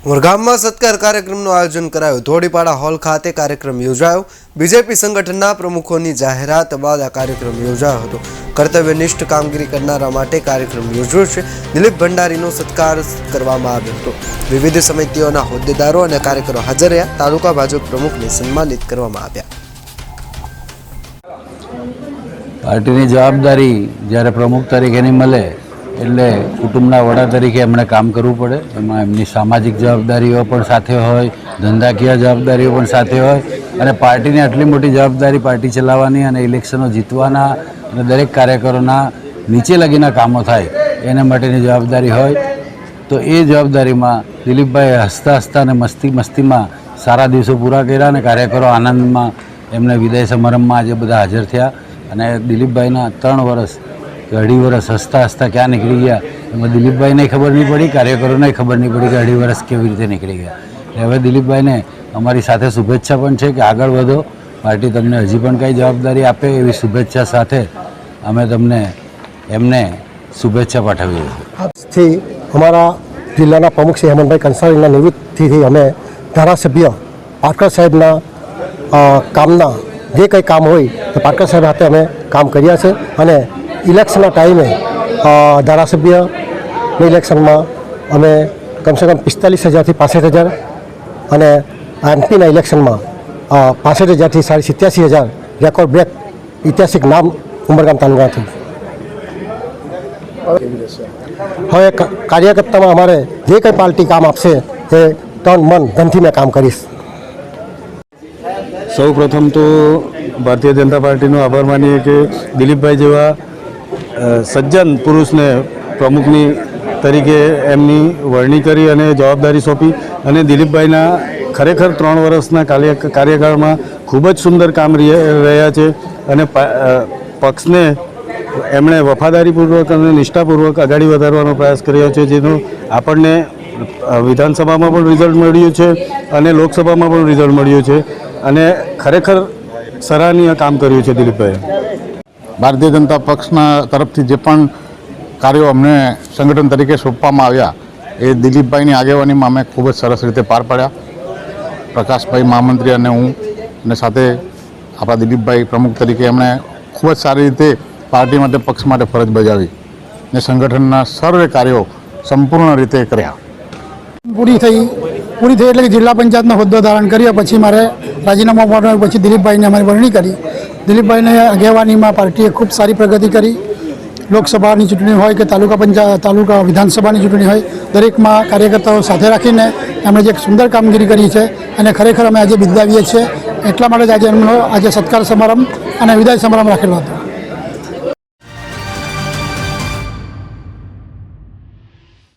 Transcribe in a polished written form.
વડગામમાં સત્કાર કાર્યક્રમનું આયોજન કરાયું। ધોડીપાડા હોલ ખાતે કાર્યક્રમ યોજાયો। બીજેપી સંગઠનના પ્રમુખોની જાહેરાત બાદ આ કાર્યક્રમ યોજાયો હતો। કર્તવ્યનિષ્ઠ કામગીરી કરનારા માટે કાર્યક્રમ યોજ્યો છે। દિલીપ ભંડારીનો સત્કાર કરવામાં આવ્યો હતો। વિવિધ સમિતિઓના હોદ્દેદારો અને કાર્યકરો હાજર રહ્યા। તાલુકા ભાજપ પ્રમુખને સન્માનિત કરવામાં આવ્યા। પાર્ટીની જવાબદારી જ્યારે પ્રમુખ તરીકેની મળે એટલે કુટુંબના વડા તરીકે એમણે કામ કરવું પડે। એમાં એમની સામાજિક જવાબદારીઓ પણ સાથે હોય, ધંધાકીય જવાબદારીઓ પણ સાથે હોય અને પાર્ટીની આટલી મોટી જવાબદારી પાર્ટી ચલાવવાની અને ઇલેક્શનો જીતવાના અને દરેક કાર્યકરોના નીચે લગીના કામો થાય એના માટેની જવાબદારી હોય। તો એ જવાબદારીમાં દિલીપભાઈ હસતા હસતા અને મસ્તીમાં સારા દિવસો પૂરા કર્યા અને કાર્યકરો આનંદમાં એમને વિદાય સમારંભમાં આજે બધા હાજર થયા। અને દિલીપભાઈના 3 વર્ષ કે 2.5 વર્ષ હસતા હસતા ક્યાં નીકળી ગયા એમાં દિલીપભાઈને ખબર નહીં પડી, કાર્યકરોને ખબર નહીં પડી કે 2.5 વર્ષ કેવી રીતે નીકળી ગયા। હવે દિલીપભાઈને અમારી સાથે શુભેચ્છા પણ છે કે આગળ વધો, પાર્ટી તમને હજી પણ કંઈ જવાબદારી આપે એવી શુભેચ્છા સાથે અમે તમને એમને શુભેચ્છા પાઠવીએ છીએ। અમારા જિલ્લાના પ્રમુખ શ્રી હેમંતભાઈ કંસારીના નિવૃત્તિથી અમે ધારાસભ્ય પાટકર સાહેબના કામના જે કંઈ કામ હોય તો પાટકર સાહેબ હાથે અમે કામ કર્યા છે। અને ઇલેક્શનના ટાઈમે ધારાસભ્યની ઇલેક્શનમાં અમે કમસે કમ 45,000થી 65,000 અને એમપીના ઇલેક્શનમાં 65,000થી 87,000 રેકોર્ડ બ્રેક ઐતિહાસિક નામ ઉમરગામ તાલુકાથી। હવે કાર્યકર્તામાં અમારે જે કંઈ પાર્ટી કામ આપશે એ તન મન ધનથી મેં કામ કરીશ। સૌ પ્રથમ તો ભારતીય જનતા પાર્ટીનો આભાર માનીએ કે દિલીપભાઈ જેવા સજ્જન પુરુષને પ્રમુખની તરીકે એમની વરણી કરી અને જવાબદારી સોંપી। અને દિલીપભાઈના ખરેખર 3 વર્ષના કાર્યકાળમાં ખૂબ જ સુંદર કામ રહ્યા છે અને પક્ષને એમણે વફાદારીપૂર્વક અને નિષ્ઠાપૂર્વક આગળ વધારવાનો પ્રયાસ કર્યો છે, જેનો આપણને વિધાનસભામાં પણ રિઝલ્ટ મળ્યું છે અને લોકસભામાં પણ રિઝલ્ટ મળ્યું છે અને ખરેખર સરાહનીય કામ કર્યું છે દિલીપભાઈએ। ભારતીય જનતા પક્ષના તરફથી જે પણ કાર્યો અમને સંગઠન તરીકે સોંપવામાં આવ્યા એ દિલીપભાઈની આગેવાનીમાં અમે ખૂબ જ સરસ રીતે પાર પાડ્યા। પ્રકાશભાઈ મહામંત્રી અને હું અને સાથે આપણા દિલીપભાઈ પ્રમુખ તરીકે એમણે ખૂબ જ સારી રીતે પાર્ટી માટે પક્ષ માટે ફરજ બજાવી અને સંગઠનના સર્વે કાર્યો સંપૂર્ણ રીતે કર્યા। પૂરી થઈ એટલે કે જિલ્લા પંચાયતનો હોદ્દો ધારણ કર્યા પછી મારે રાજીનામું આપવાનું, પછી દિલીપભાઈને અમારી વરણી કરી। દિલીપભાઈને આગેવાનીમાં પાર્ટીએ ખૂબ સારી પ્રગતિ કરી। લોકસભાની ચૂંટણી હોય કે તાલુકા વિધાનસભાની ચૂંટણી હોય, દરેકમાં કાર્યકર્તાઓ સાથે રાખીને એમણે જે સુંદર કામગીરી કરી છે અને ખરેખર અમે આજે બિરદાવીએ છીએ। એટલા માટે જ આજે એમનો સત્કાર સમારંભ અને વિદાય સમારંભ રાખેલો હતો।